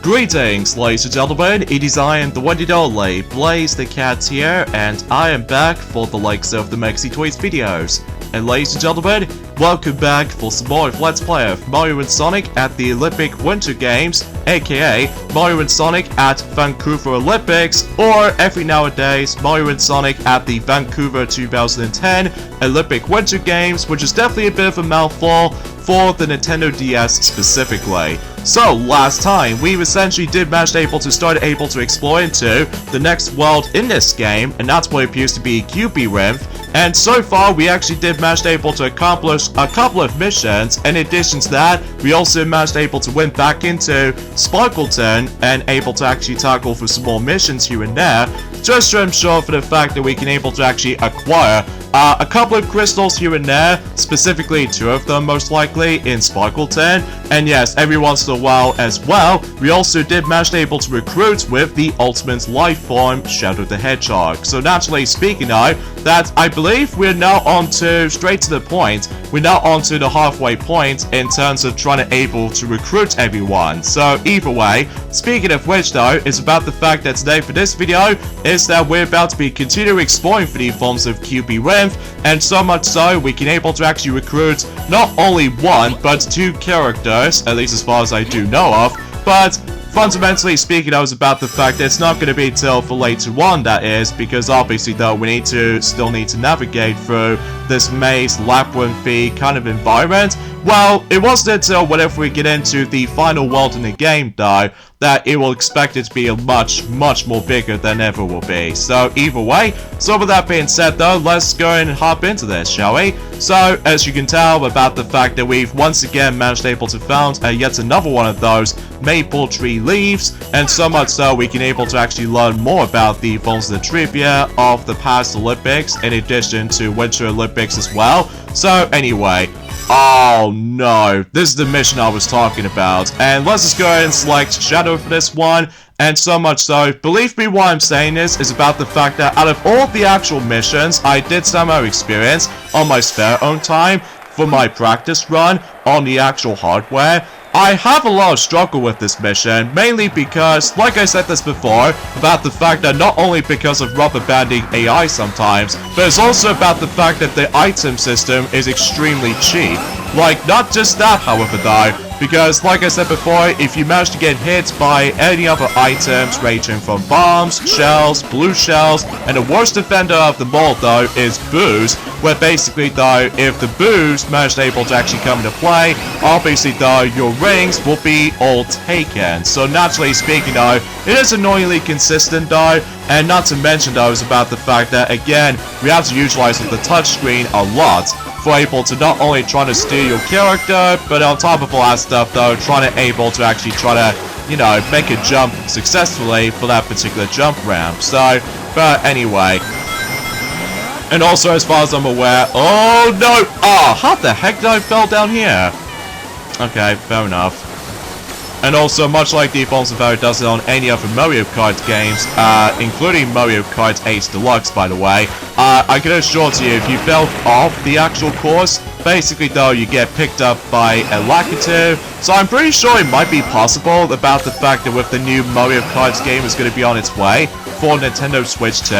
Greetings, ladies and gentlemen, it is I am the one and only Blaze the Cat here, and I am back for the likes of the Maxi Toys videos. And ladies and gentlemen, welcome back for some more of Let's Play of Mario and Sonic at the Olympic Winter Games, aka Mario and Sonic at Vancouver Olympics, or every nowadays, Mario and Sonic at the Vancouver 2010 Olympic Winter Games, which is definitely a bit of a mouthful for the Nintendo DS specifically. So, last time, we essentially did manage to start to explore into the next world in this game, and that's what appears to be Cubyrinth. And so far, we actually did manage to accomplish a couple of missions. In addition to that, we also managed to win back into Sparkleton and able to actually tackle for some more missions here and there, just to ensure for the fact that we can actually acquire a couple of crystals here and there, specifically 2 of them most likely in Sparkleton. And yes, every once in a while as well, we also did manage to recruit with the ultimate life form, Shadow the Hedgehog. So naturally speaking now, that I believe we're now straight to the point, we're now onto the halfway point in terms of trying to recruit everyone. So either way, speaking of which though, it's about the fact that today for this video, is that we're about to be continuing exploring for the forms of Cubyrinth, and so much so we can actually recruit not only 1 but 2 characters, at least as far as I do know of. But fundamentally speaking, I was about the fact that it's not going to be till for later on, that is, because obviously though we still need to navigate through this maze labyrinthy kind of environment. Well, it wasn't until whenever we get into the final world in the game though, that it will expect it to be a much more bigger than ever will be. So either way, so with that being said though, let's go and hop into this, shall we? So as you can tell about the fact that we've once again managed to found yet another one of those maple tree leaves, and so much so we can actually learn more about the forms of the trivia of the past Olympics, in addition to Winter Olympics as well. So anyway, oh no, this is the mission I was talking about, and let's just go ahead and select Shadow for this one. And so much so, believe me, why I'm saying this is about the fact that out of all the actual missions I did somehow experience on my spare own time for my practice run on the actual hardware, I have a lot of struggle with this mission, mainly because, like I said this before, about the fact that not only because of rubber banding AI sometimes, but it's also about the fact that the item system is extremely cheap. Like, not just that, however, though, because, like I said before, if you manage to get hit by any other items ranging from bombs, shells, blue shells, and the worst offender of them all, though, is boos, where basically, though, if the boos manage to actually come into play, obviously, though, your rings will be all taken. So, naturally speaking, though, it is annoyingly consistent, though, and not to mention, though, is about the fact that, again, we have to utilize the touchscreen a lot for to not only try to steer your character, but on top of all that stuff though, trying to actually you know, make a jump successfully for that particular jump ramp. So, but anyway. And also, as far as I'm aware, oh no! Oh, how the heck did I fall down here? Okay, fair enough. And also, much like the forms of how it does it on any other Mario Kart games, including Mario Kart 8 Deluxe, by the way, I can assure you, if you fell off the actual course, basically though, you get picked up by a Lakitu. So I'm pretty sure it might be possible about the fact that with the new Mario Kart game is going to be on its way for Nintendo Switch 2,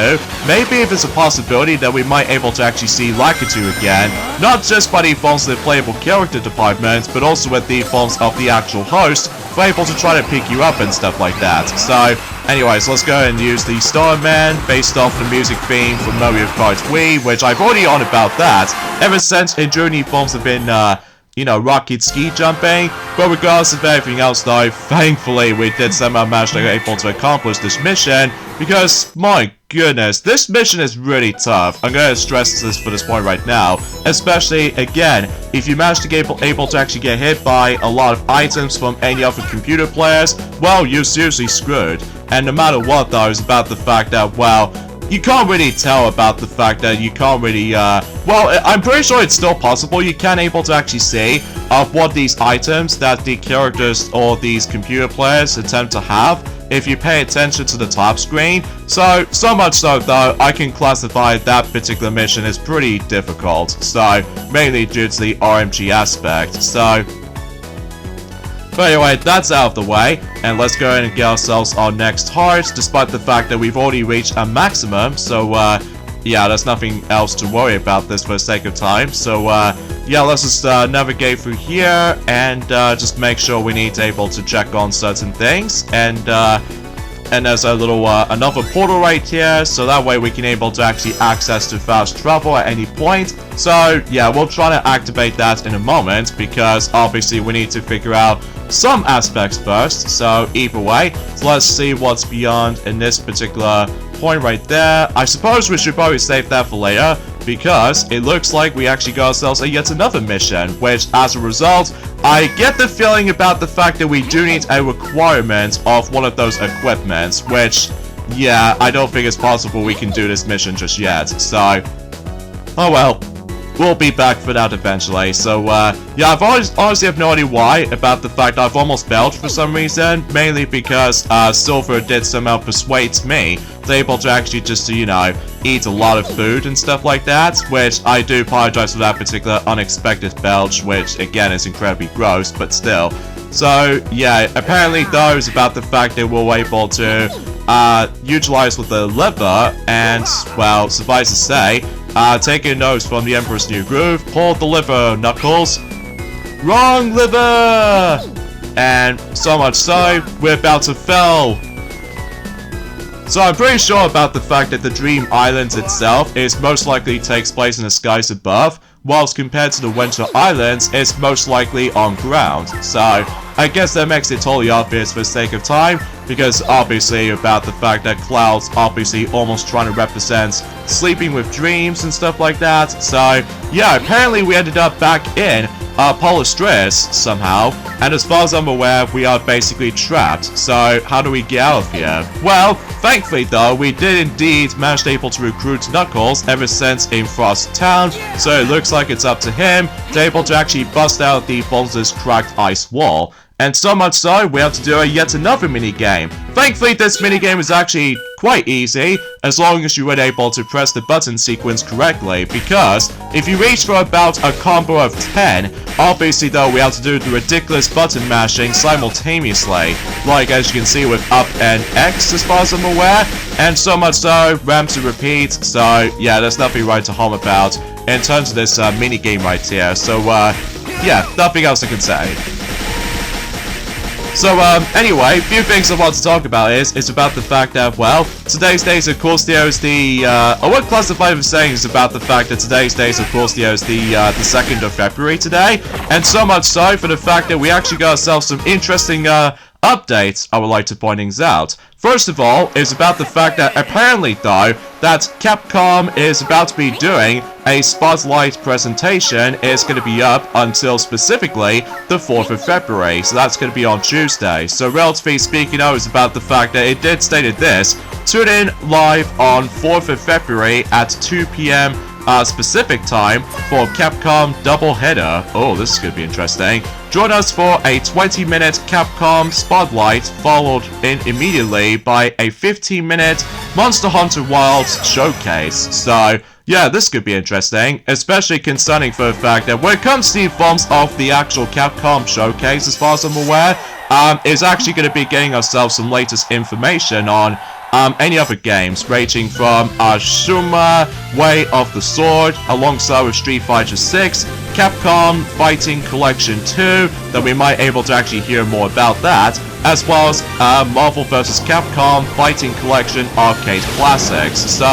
maybe if it's a possibility that we might to actually see Lakitu again, not just by the forms of the playable character department, but also with the forms of the actual host, for able to try to pick you up and stuff like that. So, anyways, let's go and use the Starman based off the music theme from Mario Kart Wii, which I've already on about that ever since Journey forms have been, you know, rocket ski jumping. But regardless of everything else though, thankfully we did somehow manage to accomplish this mission, because my goodness, this mission is really tough. I'm going to stress this for this point right now, especially again, if you manage to get to actually get hit by a lot of items from any other computer players, well, you're seriously screwed. And no matter what though, it's about the fact that, well, you can't really tell about the fact that you can't really, well, I'm pretty sure it's still possible. You can to actually see what these items that the characters or these computer players attempt to have if you pay attention to the top screen. So much so though, I can classify that particular mission as pretty difficult. So, mainly due to the RMG aspect. So, But anyway, that's out of the way, and let's go ahead and get ourselves our next heart, despite the fact that we've already reached a maximum, so, yeah, there's nothing else to worry about this for the sake of time. So, yeah, let's just navigate through here and just make sure we need to able to check on certain things. And there's a little another portal right here, so that way we can able to actually access to fast travel at any point. So, yeah, we'll try to activate that in a moment because obviously we need to figure out some aspects first. So, either way, so let's see what's beyond in this particular point right there. I suppose we should probably save that for later because it looks like we actually got ourselves yet another mission, which as a result, I get the feeling about the fact that we do need a requirement of one of those equipments, which, yeah, I don't think it's possible we can do this mission just yet. So, oh well. We'll be back for that eventually. So, yeah, I've honestly have no idea why about the fact I've almost belched for some reason. Mainly because, Silver did somehow persuade me to able to actually just, you know, eat a lot of food and stuff like that. Which, I do apologize for that particular unexpected belch, which, again, is incredibly gross, but still. So, yeah, apparently though, it's about the fact that we're able to, utilize with the liver, and, well, suffice to say, taking notes from the Emperor's New Groove, pull the liver, Knuckles. Wrong liver! And so much so, we're about to fail. So I'm pretty sure about the fact that the Dream Island itself is most likely takes place in the skies above, whilst compared to the Winter Islands, it's most likely on ground. So, I guess that makes it totally obvious for the sake of time, because obviously about the fact that Cloud's obviously almost trying to represent sleeping with dreams and stuff like that. So, yeah, apparently we ended up back in Polastraits somehow, and as far as I'm aware, we are basically trapped. So, how do we get out of here? Well, thankfully though, we did indeed manage to able to recruit Knuckles ever since in Frost Town, so it looks like it's up to him to able to actually bust out the Boulder's cracked ice wall. And so much so, we have to do yet another minigame. Thankfully, this minigame is actually quite easy, as long as you were able to press the button sequence correctly, because if you reach for about a combo of 10, obviously though, we have to do the ridiculous button mashing simultaneously, like as you can see with up and X as far as I'm aware, and so much so, RAM to repeat, so yeah, there's nothing right to hum about in terms of this minigame right here, so yeah, nothing else I can say. So, anyway, a few things I want to talk about is about the fact that, well, today's date, of course, is the, I would classify it as saying is about the fact that today's date, of course, is the 2nd of February today, and so much so for the fact that we actually got ourselves some interesting, updates I would like to point things out. First of all, is about the fact that apparently, though, that Capcom is about to be doing a Spotlight presentation. Is going to be up until specifically the 4th of February, so that's going to be on Tuesday. So relatively speaking, I was about the fact that it did stated this: tune in live on 4th of February at 2 p.m. Specific time for Capcom doubleheader. Oh, this is going to be interesting. Join us for a 20-minute Capcom Spotlight, followed in immediately by a 15-minute Monster Hunter Wilds showcase. So, yeah, this could be interesting, especially concerning for the fact that when it comes to the forms of the actual Capcom showcase, as far as I'm aware, is actually going to be getting ourselves some latest information on any other games, ranging from Shuma, Way of the Sword, alongside with Street Fighter 6, Capcom Fighting Collection 2, that we might able to actually hear more about that, as well as Marvel vs. Capcom Fighting Collection Arcade Classics. So,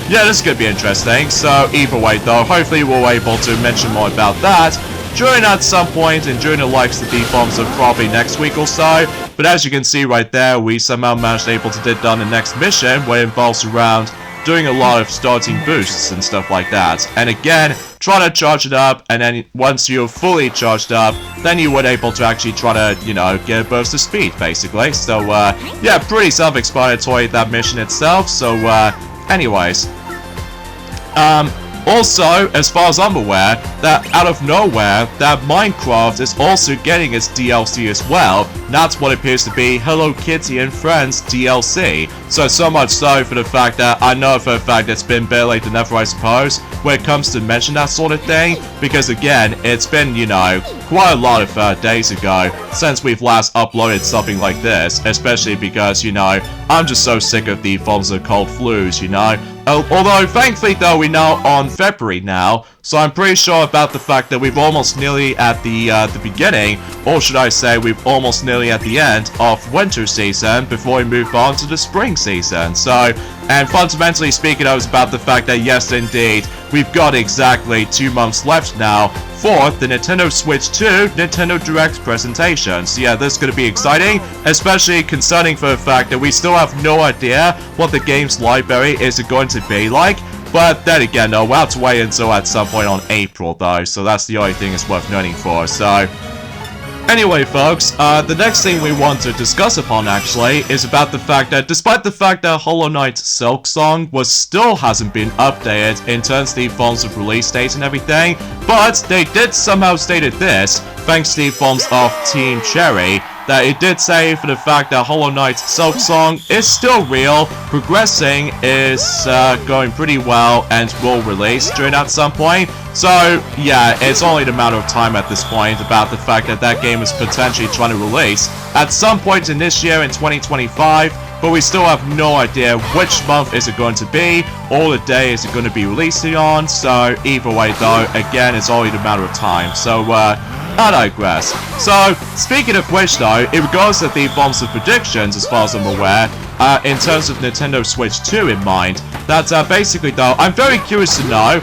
yeah, this could be interesting. So, either way though, hopefully we'll be able to mention more about that during at some point and during the likes of the bombs of probably next week or so. But as you can see right there, we somehow managed able to get done the next mission, where it involves around doing a lot of starting boosts and stuff like that. And again, try to charge it up, and then once you're fully charged up, then you would able to actually try to, you know, get a burst of speed, basically. So, yeah, pretty self-explanatory, that mission itself. So, anyways. Also, as far as I'm aware, that out of nowhere, that Minecraft is also getting its DLC as well. That's what appears to be Hello Kitty and Friends DLC. So much so for the fact that I know for a fact it's been better late than never, I suppose, when it comes to mention that sort of thing. Because again, it's been, you know, quite a lot of days ago since we've last uploaded something like this, especially because, you know, I'm just so sick of the forms of cold flus, you know. Although, thankfully, though, we're now on February now, so I'm pretty sure about the fact that we've almost nearly at the beginning, or should I say, we've almost nearly at the end of winter season before we move on to the spring season. So, and fundamentally speaking, I was about the fact that yes, indeed, we've got exactly 2 months left now for the Nintendo Switch 2 Nintendo Direct presentation. So yeah, this is going to be exciting, especially concerning for the fact that we still have no idea what the game's library is going to be like. But then again, though, we'll have to wait until at some point on April, though, so that's the only thing it's worth noting for. So anyway, folks, the next thing we want to discuss upon, actually, is about the fact that despite the fact that Hollow Knight Silk Song still hasn't been updated in terms of the forms of release date and everything, but they did somehow stated this, thanks to the forms of Team Cherry, that it did say for the fact that Hollow Knight Silk Song is still real, progressing, is going pretty well, and will release during at some point. So, yeah, it's only a matter of time at this point about the fact that that game is potentially trying to release at some point in this year in 2025, but we still have no idea which month is it going to be, or the day is it going to be releasing on, so either way though, again, it's only a matter of time. So, I digress. So, speaking of which though, in regards to the forms of predictions, as far as I'm aware, in terms of Nintendo Switch 2 in mind, that basically though, I'm very curious to know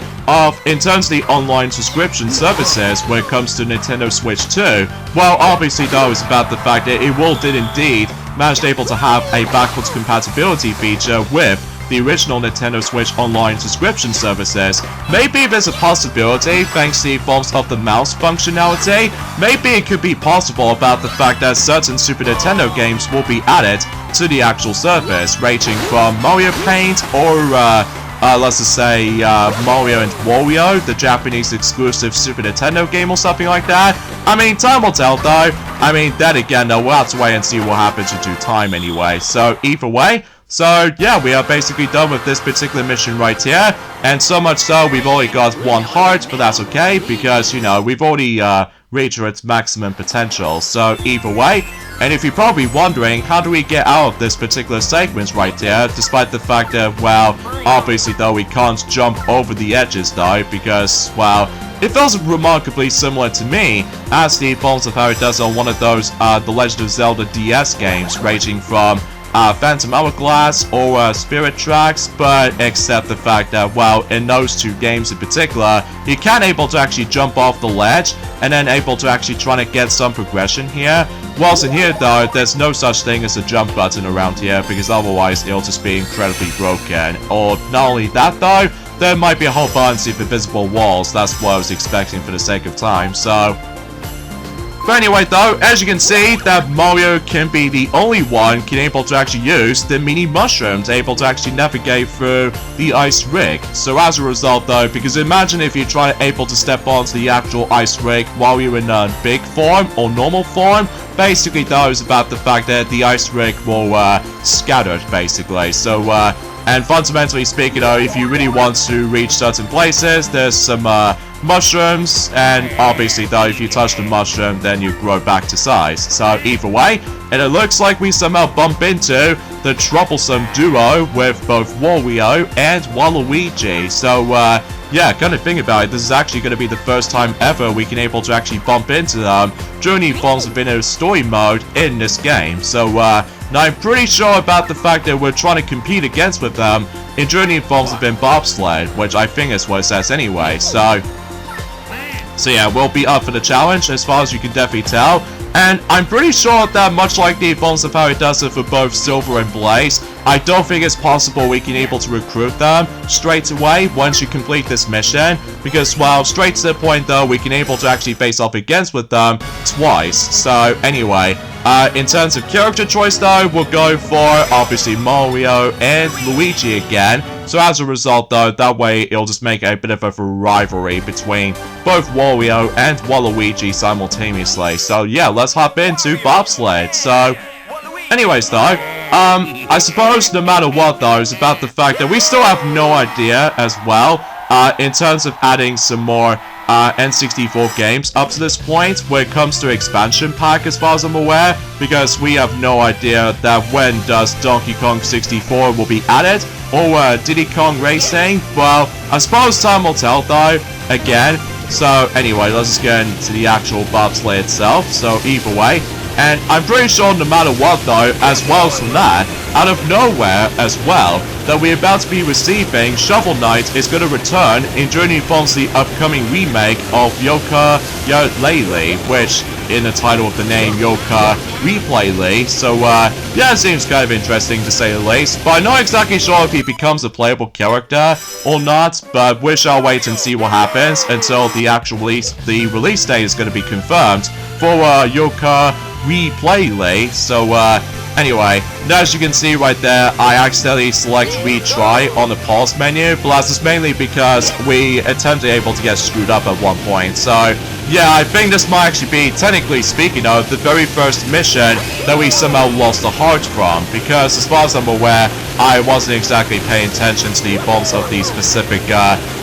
in terms of the online subscription services when it comes to Nintendo Switch 2, well, obviously though, it's about the fact that it did indeed manage able to have a backwards compatibility feature with the original Nintendo Switch online subscription services. Maybe there's a possibility, thanks to the forms of the mouse functionality, maybe it could be possible about the fact that certain Super Nintendo games will be added to the actual service, ranging from Mario Paint or let's just say Mario and Wario, the Japanese exclusive Super Nintendo game or something like that. I mean, time will tell though. I mean, then again though, we'll have to wait and see what happens in due time anyway. So either way, so yeah, we are basically done with this particular mission right here, and so much so we've only got 1 heart, but that's okay because, you know, we've already reached its maximum potential. So either way, and if you're probably wondering how do we get out of this particular segment right here, despite the fact that, well, obviously though we can't jump over the edges though, because, well, it feels remarkably similar to me as the forms of how it does on one of those The Legend of Zelda DS games, ranging from Phantom Hourglass or Spirit Tracks, but except the fact that, well, in those 2 games in particular, you can able to actually jump off the ledge and then able to actually try to get some progression here. Whilst in here though, there's no such thing as a jump button around here because otherwise it'll just be incredibly broken. Or not only that though, there might be a whole bunch of invisible walls. That's what I was expecting for the sake of time, so. But anyway though, as you can see, that Mario can be the only one able to actually use the mini mushrooms, able to actually navigate through the ice rig. So as a result though, because imagine if you try able to step onto the actual ice rig while you're in big form or normal form, basically though is about the fact that the ice rig will scatter basically. So and fundamentally speaking though, if you really want to reach certain places, there's some mushrooms, and obviously though if you touch the mushroom then you grow back to size. So either way, and it looks like we somehow bump into the troublesome duo with both Wario and Waluigi. So yeah, kind of think about it, this is actually going to be the first time ever we can able to actually bump into them during the forms of in a story mode in this game. So now I'm pretty sure about the fact that we're trying to compete against with them in Journey forms of in Bobsled, which I think is what it says anyway. So yeah, we'll be up for the challenge as far as you can definitely tell. And I'm pretty sure that much like the forms of how it does it for both Silver and Blaze, I don't think it's possible we can able to recruit them straight away once you complete this mission. Because, well, straight to the point though, we can able to actually face off against with them twice. So anyway, in terms of character choice though, we'll go for obviously Mario and Luigi again. So as a result though, that way it'll just make a bit of a rivalry between both Wario and Waluigi simultaneously. So yeah, let's hop into Bobsled. So anyways though, I suppose no matter what though, it's about the fact that we still have no idea as well, in terms of adding some more N64 games up to this point when it comes to expansion pack, as far as I'm aware, because we have no idea that when does Donkey Kong 64 will be added, or Diddy Kong Racing. Well, I suppose time will tell though, again. So anyway, let's just get into the actual bobsleigh itself. So either way, and I'm pretty sure no matter what though, as well as from that, out of nowhere as well, that we're about to be receiving Shovel Knight is going to return in Journey Informs the upcoming remake of Yooka-Laylee, which in the title of the name, Yooka Replay-Lee. So yeah, it seems kind of interesting to say the least, but I'm not exactly sure if he becomes a playable character or not, but we shall wait and see what happens until the actual release date is going to be confirmed for Yooka Replay-Lee. So anyway, as you can see right there, I accidentally select retry on the pause menu, but that's just mainly because we attempted able to get screwed up at one point. So yeah, I think this might actually be, technically speaking of, the very first mission that we somehow lost the heart from, because as far as I'm aware, I wasn't exactly paying attention to the forms of the specific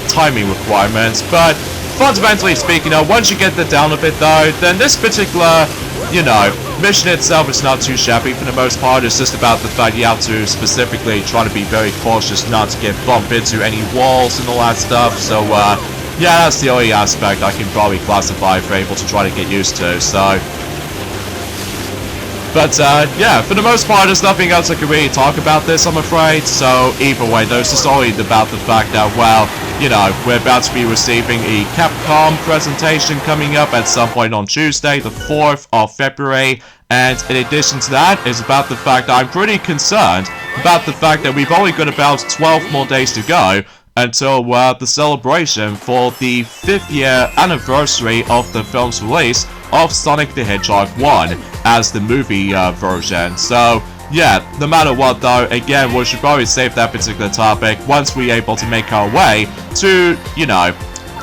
timing requirements. But fundamentally speaking, once you get that down a bit though, then this particular, you know, mission itself is not too shabby for the most part. It's just about the fact you have to specifically try to be very cautious not to get bumped into any walls and all that stuff. So yeah, that's the only aspect I can probably classify for able to try to get used to. So but yeah, for the most part, there's nothing else I can really talk about this, I'm afraid. So either way, there's just only about the fact that, well, you know, we're about to be receiving a Capcom presentation coming up at some point on Tuesday, the 4th of February. And in addition to that, is about the fact that I'm pretty concerned about the fact that we've only got about 12 more days to go until the celebration for the 5th year anniversary of the film's release of Sonic the Hedgehog 1 as the movie version. So yeah, no matter what though, again, we should probably save that particular topic once we're able to make our way to, you know,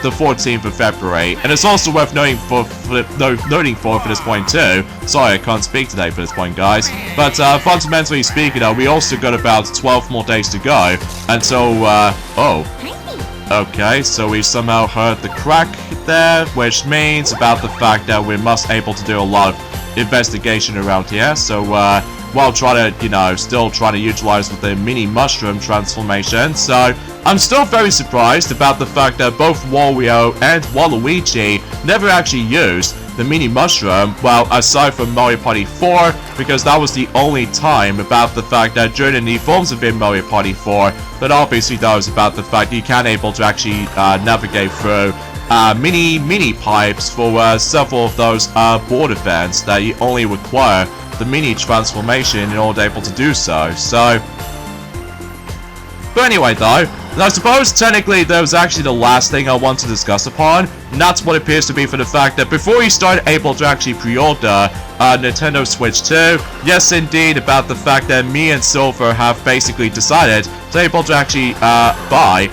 the 14th of February. And it's also worth noting for this point too. Sorry, I can't speak today for this point, guys. But fundamentally speaking, we also got about 12 more days to go until, oh. Okay, so we somehow heard the crack there, which means about the fact that we must able to do a lot of investigation around here. So, while trying to, you know, still trying to utilize the mini mushroom transformation. So I'm still very surprised about the fact that both Wario and Waluigi never actually used the mini mushroom, well, aside from Mario Party 4, because that was the only time about the fact that during the forms of Mario Party 4, but obviously that was about the fact you can able to actually navigate through mini pipes for several of those board events that you only require the mini transformation in order to able to do so. So, but anyway though, I suppose technically that was actually the last thing I want to discuss upon, and that's what appears to be for the fact that before you start able to actually pre-order Nintendo Switch 2, yes indeed, about the fact that me and Silver have basically decided to able to actually buy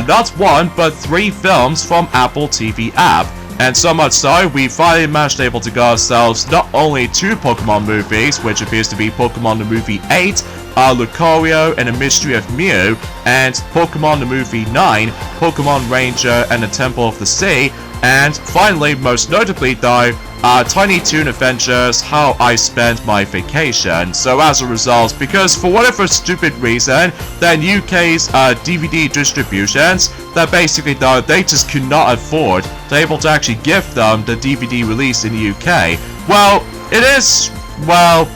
not one, but 3 films from Apple TV app. And so much so, we finally managed to able to get ourselves not only 2 Pokemon movies, which appears to be Pokemon the Movie 8, Lucario and the Mystery of Mew, and Pokemon the Movie 9, Pokemon Ranger and the Temple of the Sea, and finally, most notably though, Tiny Toon Adventures, How I Spent My Vacation. So as a result, because for whatever stupid reason, then UK's DVD distributions, that basically though, they just could not afford to able to actually give them the DVD release in the UK. Well, it is, well,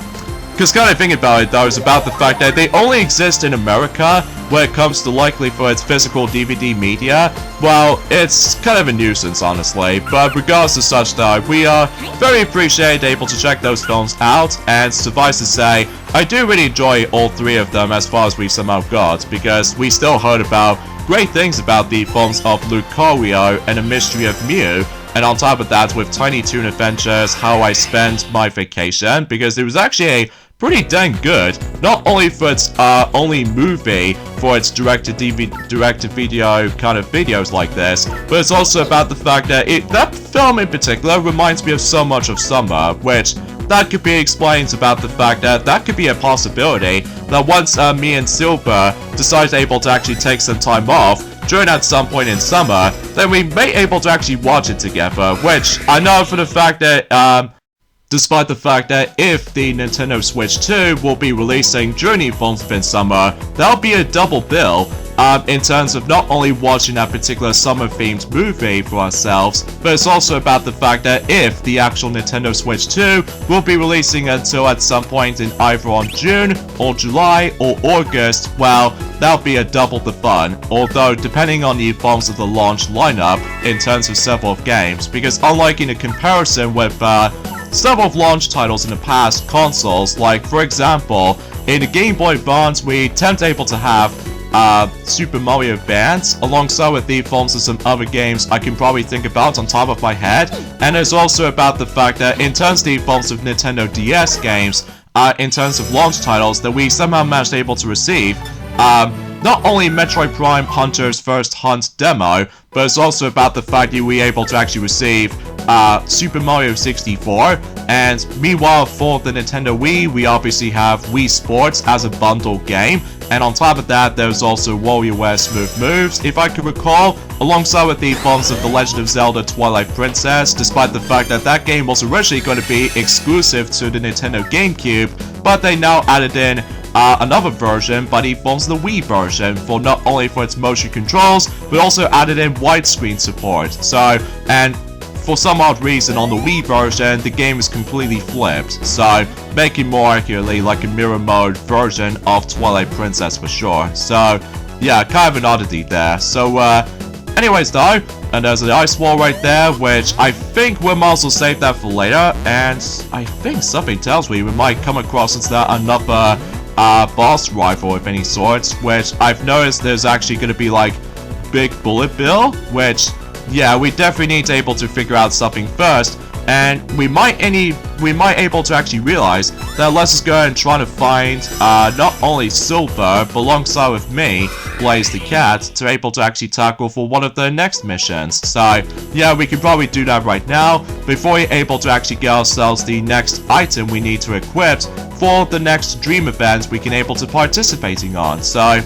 because kind of thinking about it though is about the fact that they only exist in America when it comes to likely for its physical DVD media. Well, it's kind of a nuisance honestly, but regardless of such though, we are very appreciated able to check those films out, and suffice to say, I do really enjoy all 3 of them as far as we somehow got, because we still heard about great things about the films of Lucario and the Mystery of Mew. And on top of that, with Tiny Toon Adventures, How I Spent My Vacation, because it was actually a pretty dang good, not only for its only movie, for its direct-to-video kind of videos like this, but it's also about the fact that that film in particular reminds me of so much of summer, which that could be explained about the fact that that could be a possibility that once me and Silver decide able to actually take some time off during at some point in summer, then we may able to actually watch it together, which I know for the fact that despite the fact that if the Nintendo Switch 2 will be releasing during the month of summer, that'll be a double bill in terms of not only watching that particular summer-themed movie for ourselves, but it's also about the fact that if the actual Nintendo Switch 2 will be releasing until at some point in either on June, or July, or August, well, that'll be a double the fun, although depending on the forms of the launch lineup in terms of several games, because unlike in a comparison with several launch titles in the past consoles, like for example, in the Game Boy Advance we tend to able to have Super Mario Band, alongside with the forms of some other games I can probably think about on top of my head, and it's also about the fact that in terms of the forms of Nintendo DS games, in terms of launch titles that we somehow managed able to receive, not only Metroid Prime Hunter's First Hunt demo, but it's also about the fact that we were able to actually receive Super Mario 64, and meanwhile for the Nintendo Wii, we obviously have Wii Sports as a bundle game, and on top of that, there's also WarioWare Smooth Moves, if I could recall, alongside with the forms of The Legend of Zelda Twilight Princess, despite the fact that that game was originally going to be exclusive to the Nintendo GameCube, but they now added in another version by the forms of the Wii version, for not only for its motion controls, but also added in widescreen support. So, and for some odd reason on the Wii version, the game is completely flipped, so making more accurately like a mirror mode version of Twilight Princess for sure. So yeah, kind of an oddity there. So anyways though, and there's an ice wall right there, which I think we might as well save that for later, and I think something tells me we might come across another boss rival of any sorts, which I've noticed there's actually going to be like Big Bullet Bill, which yeah, we definitely need to able to figure out something first, and we might able to actually realize that let's just go and try to find not only Silver, but alongside with me, Blaze the Cat, to able to actually tackle for one of the next missions. So yeah, we can probably do that right now, before we're able to actually get ourselves the next item we need to equip for the next dream event we can able to participating on. So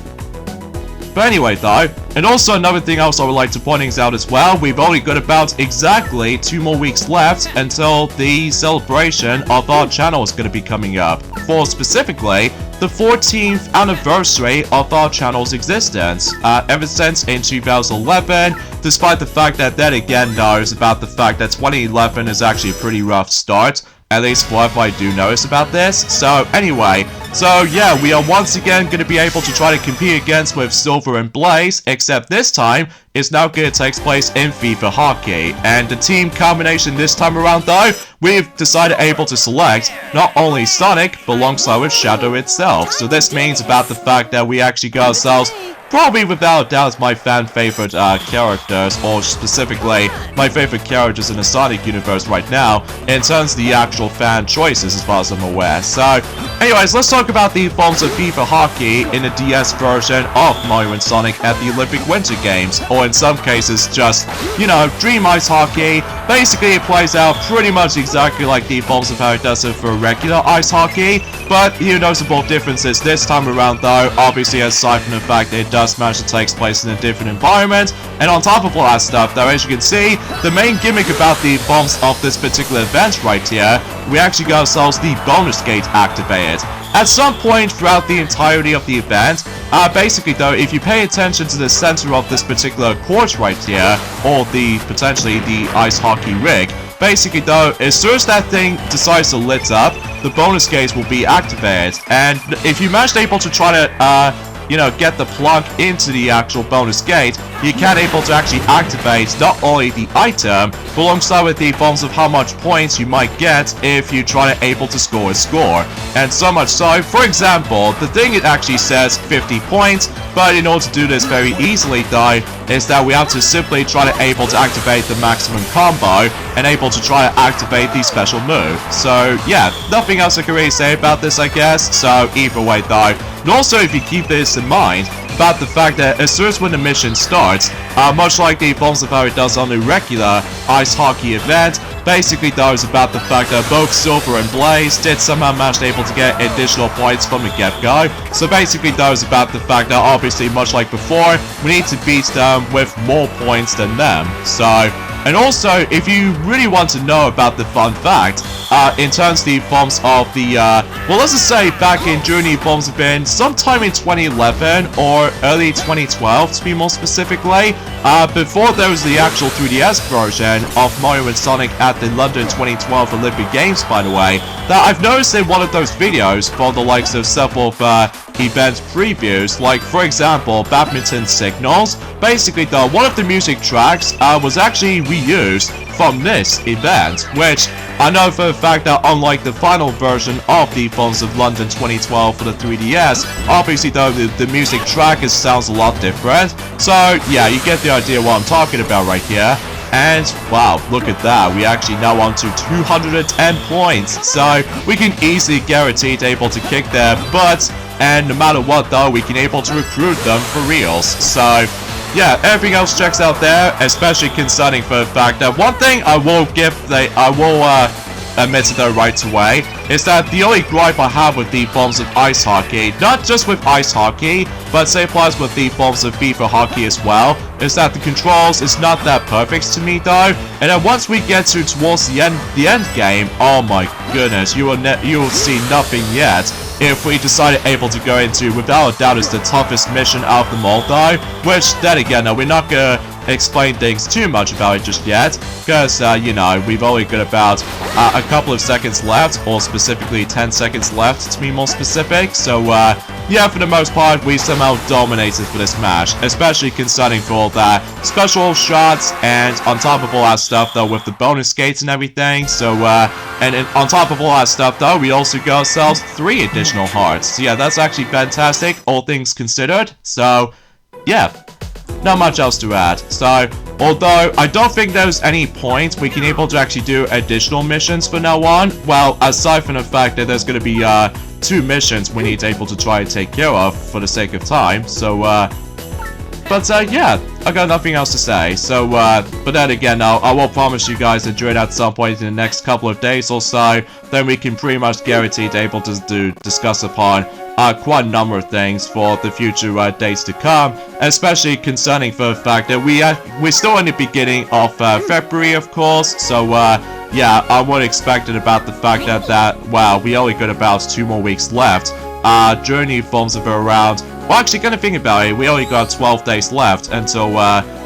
but anyway though, and also another thing else I would like to point out as well, we've only got about exactly 2 more weeks left until the celebration of our channel is going to be coming up, for specifically the 14th anniversary of our channel's existence. Ever since in 2011, despite the fact that then again knows about the fact that 2011 is actually a pretty rough start, at least what I do notice about this. So anyway, so yeah, we are once again going to be able to try to compete against with Silver and Blaze, except this time it's now going to take place in FIFA Hockey, and the team combination this time around though, we've decided able to select not only Sonic, but alongside with Shadow itself. So this means about the fact that we actually got ourselves probably without a doubt my fan favorite characters, or specifically my favorite characters in the Sonic universe right now, in terms of the actual fan choices as far as I'm aware. So anyways, let's talk about the forms of FIFA Hockey in the DS version of Mario and Sonic at the Olympic Winter Games, or in some cases just, you know, Dream Ice Hockey. Basically it plays out pretty much exactly like the forms of how it does it for regular ice hockey, but the noticeable differences this time around though, obviously aside from the fact that it does manage to take place in a different environment, and on top of all that stuff though, as you can see, the main gimmick about the forms of this particular event right here, we actually got ourselves the bonus gate activated. At some point throughout the entirety of the event, basically though, if you pay attention to the center of this particular court right here, or potentially the ice hockey rig, basically though, as soon as that thing decides to lit up, the bonus gates will be activated, and if you manage able to try to you know, get the plug into the actual bonus gate, you can able to actually activate not only the item, but alongside with the forms of how much points you might get if you try to able to score a score. And so much so, for example, the thing it actually says 50 points, but in order to do this very easily though, is that we have to simply try to able to activate the maximum combo, and able to try to activate the special move. So yeah, nothing else I can really say about this I guess, so either way though. And also if you keep this in mind, about the fact that as soon as when the mission starts, much like the forms of how it does on the regular ice hockey event, basically though is about the fact that both Silver and Blaze did somehow manage able to get additional points from the get-go. So basically though is about the fact that obviously much like before, we need to beat them with more points than them. So, and also, if you really want to know about the fun fact, in terms of the forms of the, well, let's just say back in during the forms have been sometime in 2011 or early 2012 to be more specifically, before there was the actual 3DS version of Mario and Sonic at the London 2012 Olympic Games, by the way, that I've noticed in one of those videos for the likes of several event previews, like for example Badminton Signals. Basically though, one of the music tracks was actually reused from this event, which I know for a fact that unlike the final version of the Forms of London 2012 for the 3DS, obviously though the music track sounds a lot different. So yeah, you get the idea what I'm talking about right here. And wow, look at that, we actually now on to 210 points, so we can easily guarantee able to kick their butts, and no matter what though, we can able to recruit them for reals. So yeah, everything else checks out there, especially concerning for the fact that one thing I will admit to though right away, is that the only gripe I have with the forms of ice hockey, not just with ice hockey, but same applies with the forms of FIFA hockey as well, is that the controls is not that perfect to me though, and then once we get towards the end game, oh my goodness, you will see nothing yet. If we decided able to go into, without a doubt, is the toughest mission out of them all though, which then again, we're not gonna explain things too much about it just yet, because you know, we've only got about a couple of seconds left, or specifically 10 seconds left to be more specific. So yeah, for the most part we somehow dominated for this match, especially concerning for all that special shots, and on top of all that stuff though with the bonus skates and everything. So and on top of all that stuff though, we also got ourselves 3 additional hearts. So yeah, that's actually fantastic, all things considered. So yeah, not much else to add. So, although I don't think there's any point we can able to actually do additional missions from now on, well, aside from the fact that there's going to be 2 missions we need to able to try and take care of for the sake of time. So yeah, I got nothing else to say. So but then again, I will promise you guys that during at some point in the next couple of days or so, then we can pretty much guarantee to able to discuss upon quite a number of things for the future dates to come, especially concerning for the fact that we're still in the beginning of February, of course. So yeah, I would expect it about the fact that wow, we only got about 2 more weeks left. Journey forms of around, well, actually, kind of think about it, we only got 12 days left until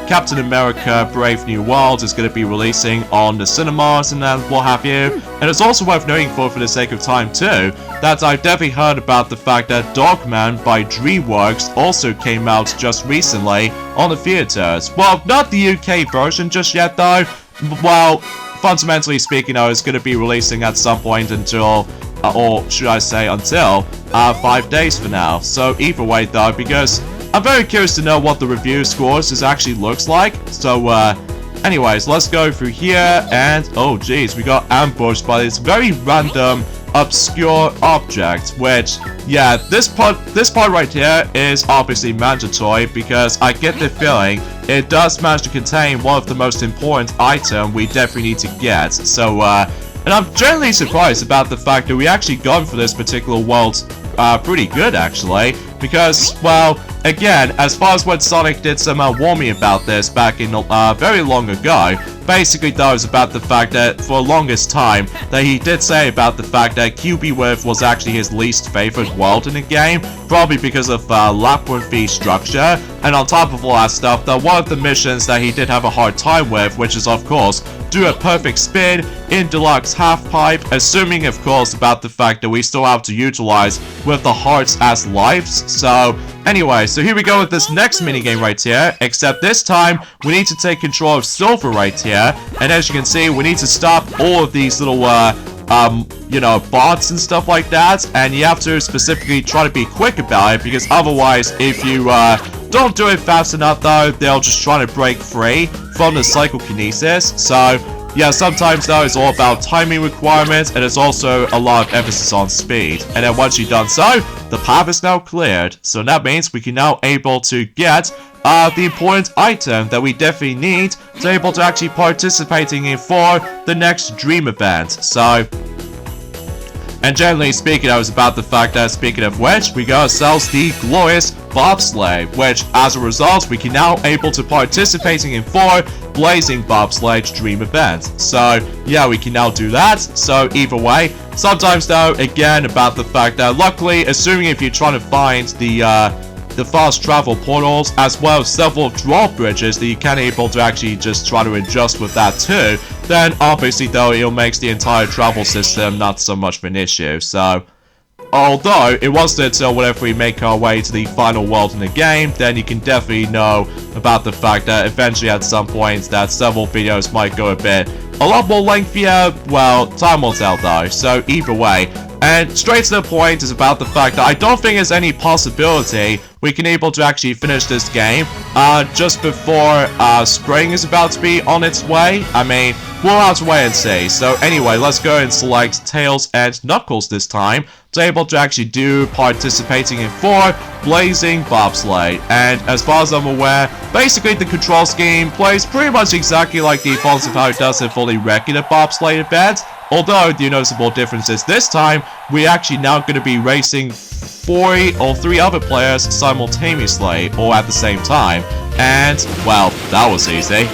Captain America Brave New World is going to be releasing on the cinemas and what have you. And it's also worth noting for the sake of time too, that I've definitely heard about the fact that Dogman by DreamWorks also came out just recently on the theaters. Well, not the UK version just yet though. Well, fundamentally speaking though, it's going to be releasing at some point until, or should I say until, 5 days for now. So either way though, because I'm very curious to know what the review scores actually looks like. So anyways, let's go through here, and oh geez, we got ambushed by this very random obscure object, which yeah, this part right here is obviously mandatory, because I get the feeling it does manage to contain one of the most important items we definitely need to get. So and I'm generally surprised about the fact that we actually gone for this particular world pretty good actually, because well, again, as far as when Sonic did somehow warn me about this back in very long ago, basically that was about the fact that for the longest time that he did say about the fact that Cubyrinth was actually his least favorite world in the game, probably because of labyrinthy structure, and on top of all that stuff, that one of the missions that he did have a hard time with, which is of course do a perfect spin in Deluxe Half Pipe, assuming of course about the fact that we still have to utilize with the hearts as lives. So anyway, so here we go with this next minigame right here, except this time we need to take control of Silver right here, and as you can see, we need to stop all of these little you know, bots and stuff like that, and you have to specifically try to be quick about it, because otherwise if you don't do it fast enough though, they'll just try to break free from the psychokinesis. So yeah, sometimes though it's all about timing requirements, and there's also a lot of emphasis on speed. And then once you've done so, the path is now cleared. So that means we can now able to get the important item that we definitely need to be able to actually participating in for the next dream event. So, and generally speaking, I was about the fact that, speaking of which, we got ourselves the glorious bobsleigh, which as a result we can now able to participating in 4 blazing bobsleigh dream events. So yeah, we can now do that. So either way, sometimes though, again, about the fact that luckily, assuming if you're trying to find the fast travel portals, as well as several drawbridges that you can able to actually just try to adjust with that too, then obviously though it makes the entire travel system not so much of an issue. So although it wasn't until whenever we make our way to the final world in the game, then you can definitely know about the fact that eventually at some point that several videos might go a lot more lengthier. Well, time will tell though. So either way, and straight to the point is about the fact that I don't think there's any possibility we can able to actually finish this game just before spring is about to be on its way. I mean, we'll have to wait and see. So anyway, let's go and select Tails and Knuckles this time to able to actually do participating in 4 blazing bobsleigh. And as far as I'm aware, basically the control scheme plays pretty much exactly like the defaults of how it does in fully regular bobsleigh events. Although the noticeable difference is this time we're actually now going to be racing 3 other players simultaneously or at the same time. And well, that was easy.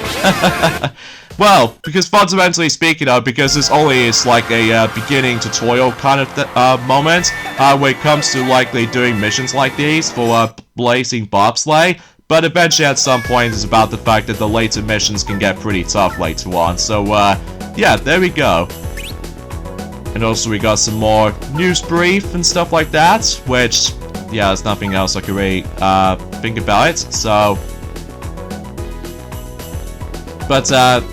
Well, because fundamentally speaking, because this only is like a beginning tutorial kind of moment when it comes to likely doing missions like these for blazing bobsleigh. But eventually at some point it's about the fact that the later missions can get pretty tough later on. So yeah, there we go. And also we got some more news brief and stuff like that, which, yeah, there's nothing else I can really think about it. So, but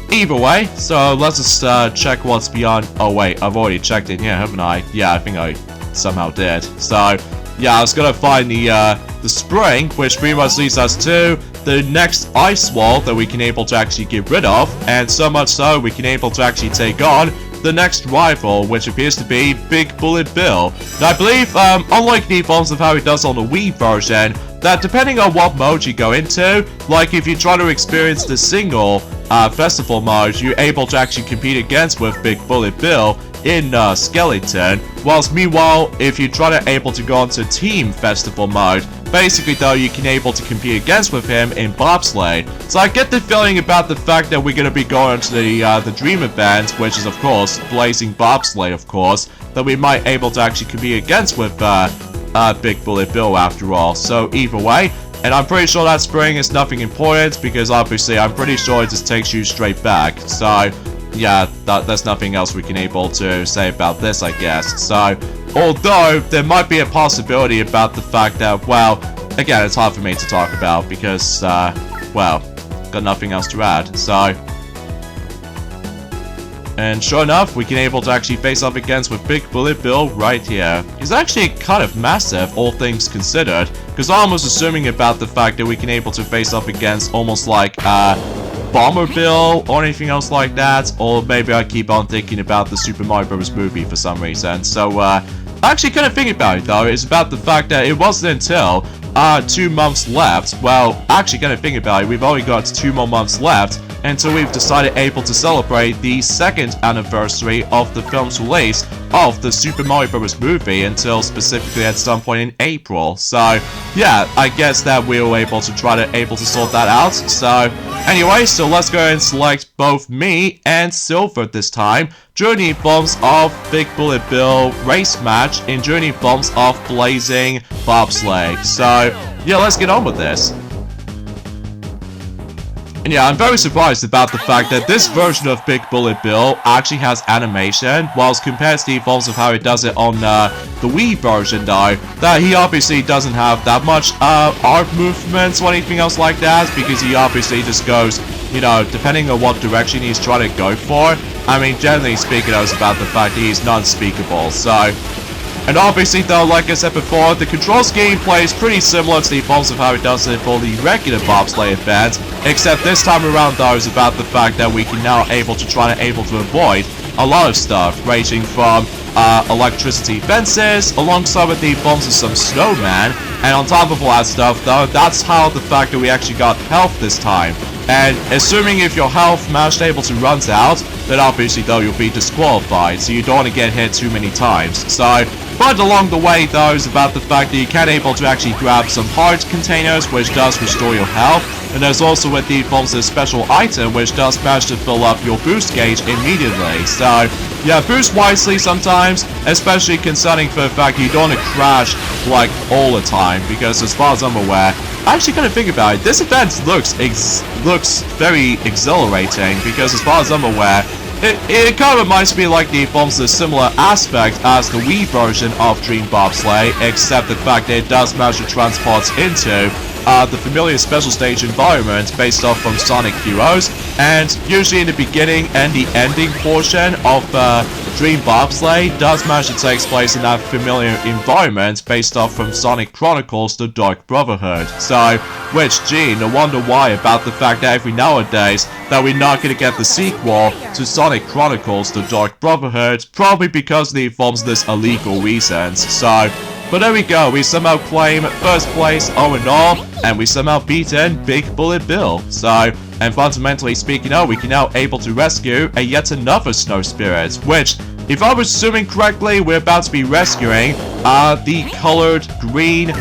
either way, so let's just check what's beyond. Oh wait, I've already checked it, yeah, haven't I? Yeah, I think I somehow did. So yeah, I was gonna find the spring, which pretty much leads us to the next ice wall that we can able to actually get rid of, and so much so we can able to actually take on the next rival, which appears to be Big Bullet Bill. Now I believe, unlike the forms of how it does on the Wii version, that depending on what mode you go into, like if you try to experience the single festival mode, you're able to actually compete against with Big Bullet Bill in Skeleton, whilst meanwhile, if you try to able to go onto Team Festival mode, basically though you can able to compete against with him in bobsleigh. So I get the feeling about the fact that we're going to be going to the Dream event, which is of course blazing bobsleigh, of course, that we might able to actually compete against with Big Bullet Bill after all. So either way, and I'm pretty sure that spring is nothing important because obviously I'm pretty sure it just takes you straight back. So yeah, there's nothing else we can able to say about this, I guess. So, although there might be a possibility about the fact that, well, again, it's hard for me to talk about because, well, got nothing else to add. So, and sure enough, we can able to actually face up against with Big Bullet Bill right here. He's actually kind of massive, all things considered, because I'm almost assuming about the fact that we can able to face up against almost like, Bomber Bill or anything else like that, or maybe I keep on thinking about the Super Mario Bros. Movie for some reason. So, actually kind of thinking about it though, is about the fact that it wasn't until 2 months left, well, actually kind of thinking about it, we've only got 2 more months left until we've decided able to celebrate the 2nd anniversary of the film's release of the Super Mario Bros. Movie until specifically at some point in April. So yeah, I guess that we were able to try to sort that out. So anyway, so let's go and select both me and Silver this time during the forms of Big Bullet Bill race match and during the forms of blazing bobsleigh. So yeah, let's get on with this. And yeah, I'm very surprised about the fact that this version of Big Bullet Bill actually has animation, whilst compared to the forms of how it does it on the Wii version though, that he obviously doesn't have that much arm movements or anything else like that, because he obviously just goes, you know, depending on what direction he's trying to go for. I mean, generally speaking, I was about the fact that he's non-speakable, so And obviously though, like I said before, the control scheme plays pretty similar to the forms of how it does it for the regular bobsleigh event, except this time around though is about the fact that we can now able to avoid a lot of stuff, ranging from electricity fences, alongside with the forms of some snowman, and on top of all that stuff though, that's how the fact that we actually got health this time. And assuming if your health match able to runs out, then obviously though you'll be disqualified, so you don't want to get hit too many times. So, but along the way though is about the fact that you can able to actually grab some heart containers, which does restore your health, and there's also with the forms of special item, which does manage to fill up your boost gauge immediately. So, yeah, boost wisely sometimes, especially concerning for the fact you don't want to crash like all the time, because as far as I'm aware, I actually kind of think about it, this event looks very exhilarating, because as far as I'm aware, it kind of reminds me like the forms of similar aspect as the Wii version of Dream Bobsleigh, except the fact that it does manage to transport into the familiar special stage environment based off from Sonic Heroes, and usually in the beginning and the ending portion of Dream Bobsleigh does manage to take place in that familiar environment based off from Sonic Chronicles The Dark Brotherhood. So, which, gee, no wonder why about the fact that every nowadays that we're not gonna get the sequel to Sonic Chronicles The Dark Brotherhood, probably because of the forms of this illegal reasons. So, but there we go, we somehow claim first place all in all, and we somehow beaten Big Bullet Bill. So, and fundamentally speaking, we can now able to rescue a yet another Snow Spirit, which, if I was assuming correctly, we're about to be rescuing the colored green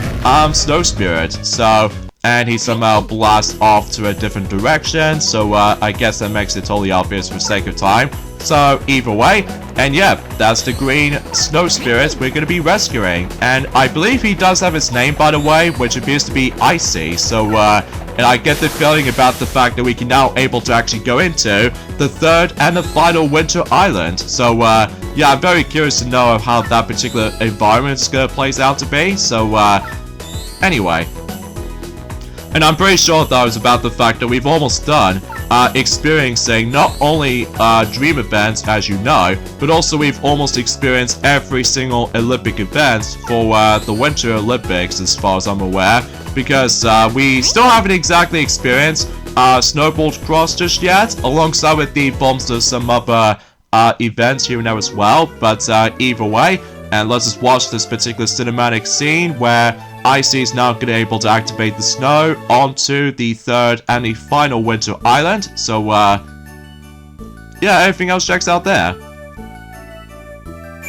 Snow Spirit. So, and he somehow blasts off to a different direction, so I guess that makes it totally obvious for sake of time. So, either way, and yeah, that's the green Snow Spirit we're going to be rescuing. And I believe he does have his name, by the way, which appears to be Icy. So, and I get the feeling about the fact that we can now able to actually go into the third and the final Winter Island. So, yeah, I'm very curious to know how that particular environment is going to plays out to be. So, anyway. And I'm pretty sure that was about the fact that we've almost done experiencing not only dream events, as you know, but also we've almost experienced every single Olympic event for the Winter Olympics, as far as I'm aware, because we still haven't exactly experienced Snowball Cross just yet, alongside with the bombs of some other events here and there as well. But either way, and let's just watch this particular cinematic scene where Icy is now going to be able to activate the snow onto the third and the final Winter Island. So, yeah, everything else checks out there.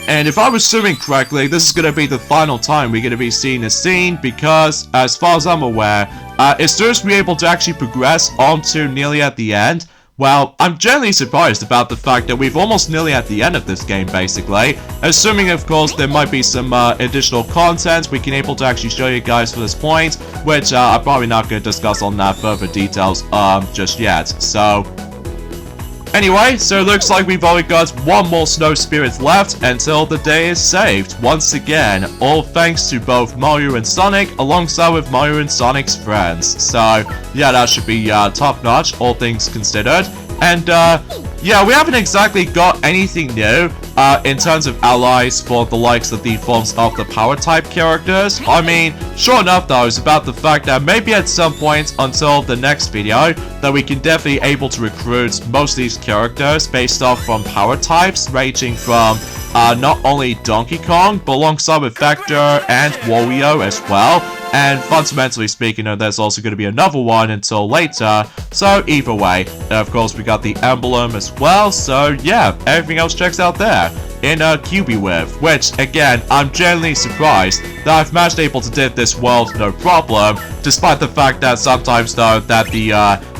And if I was assuming correctly, this is going to be the final time we're going to be seeing this scene, because, as far as I'm aware, as soon as we're able to actually progress onto nearly at the end, well, I'm generally surprised about the fact that we've almost nearly at the end of this game, basically. Assuming, of course, there might be some additional content we can able to actually show you guys for this point, which I'm probably not going to discuss on that further details just yet. So, anyway, so it looks like we've only got one more Snow Spirit left until the day is saved. Once again, all thanks to both Mario and Sonic, alongside with Mario and Sonic's friends. So, yeah, that should be top-notch, all things considered. And, yeah, we haven't exactly got anything new in terms of allies for the likes of the forms of the power-type characters. I mean, sure enough, though, it's about the fact that maybe at some point until the next video that we can definitely able to recruit most of these characters based off from power types, ranging from not only Donkey Kong, but alongside with Vector and Wario as well. And fundamentally speaking, there's also going to be another one until later. So either way, of course, we got the emblem as well. So yeah, everything else checks out there in Cubyrinth, which again, I'm genuinely surprised that I've managed able to do this world no problem, despite the fact that sometimes though that the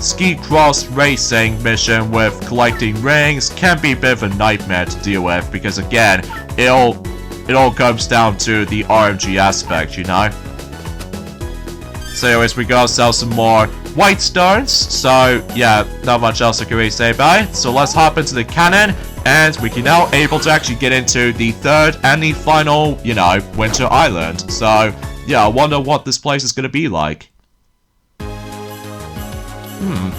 ski cross racing mission with collecting rings can be a bit of a nightmare to deal with, because again, it all comes down to the RNG aspect, you know. So anyways, we got ourselves some more white stones. So yeah, not much else I can really say about it. So let's hop into the cannon, and we can now able to actually get into the third and the final, you know, Winter Island. So yeah, I wonder what this place is going to be like.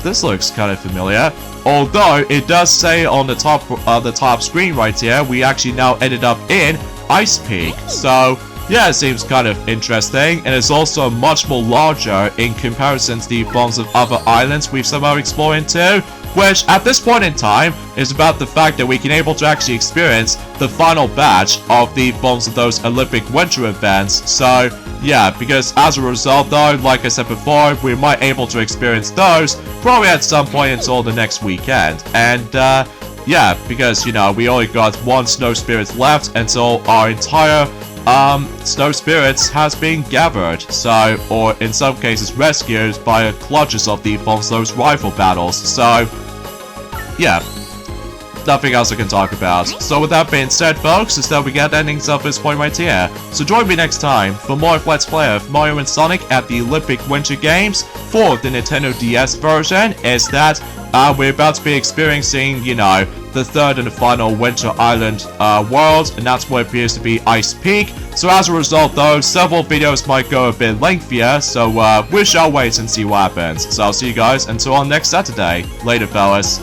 This looks kind of familiar. Although it does say on the top screen right here, we actually now ended up in Ice Peak. So yeah, it seems kind of interesting, and it's also much more larger in comparison to the forms of other islands we've somehow explored into, which at this point in time is about the fact that we can able to actually experience the final batch of the forms of those Olympic Winter events. So yeah, because as a result though, like I said before, we might able to experience those probably at some point until the next weekend. And yeah, because, you know, we only got one Snow Spirit left until our entire Snow Spirits has been gathered, so, or in some cases rescued by clutches of the those rifle battles. So yeah, nothing else I can talk about. So with that being said, folks, is that we get endings of this point right here. So join me next time for more of Let's Play of Mario and Sonic at the Olympic Winter Games for the Nintendo DS version. Is that we're about to be experiencing, you know, the third and the final Winter Island world, and that's what appears to be Ice Peak. So as a result though, several videos might go a bit lengthier, so we shall wait and see what happens. So I'll see you guys until on next Saturday. Later, fellas.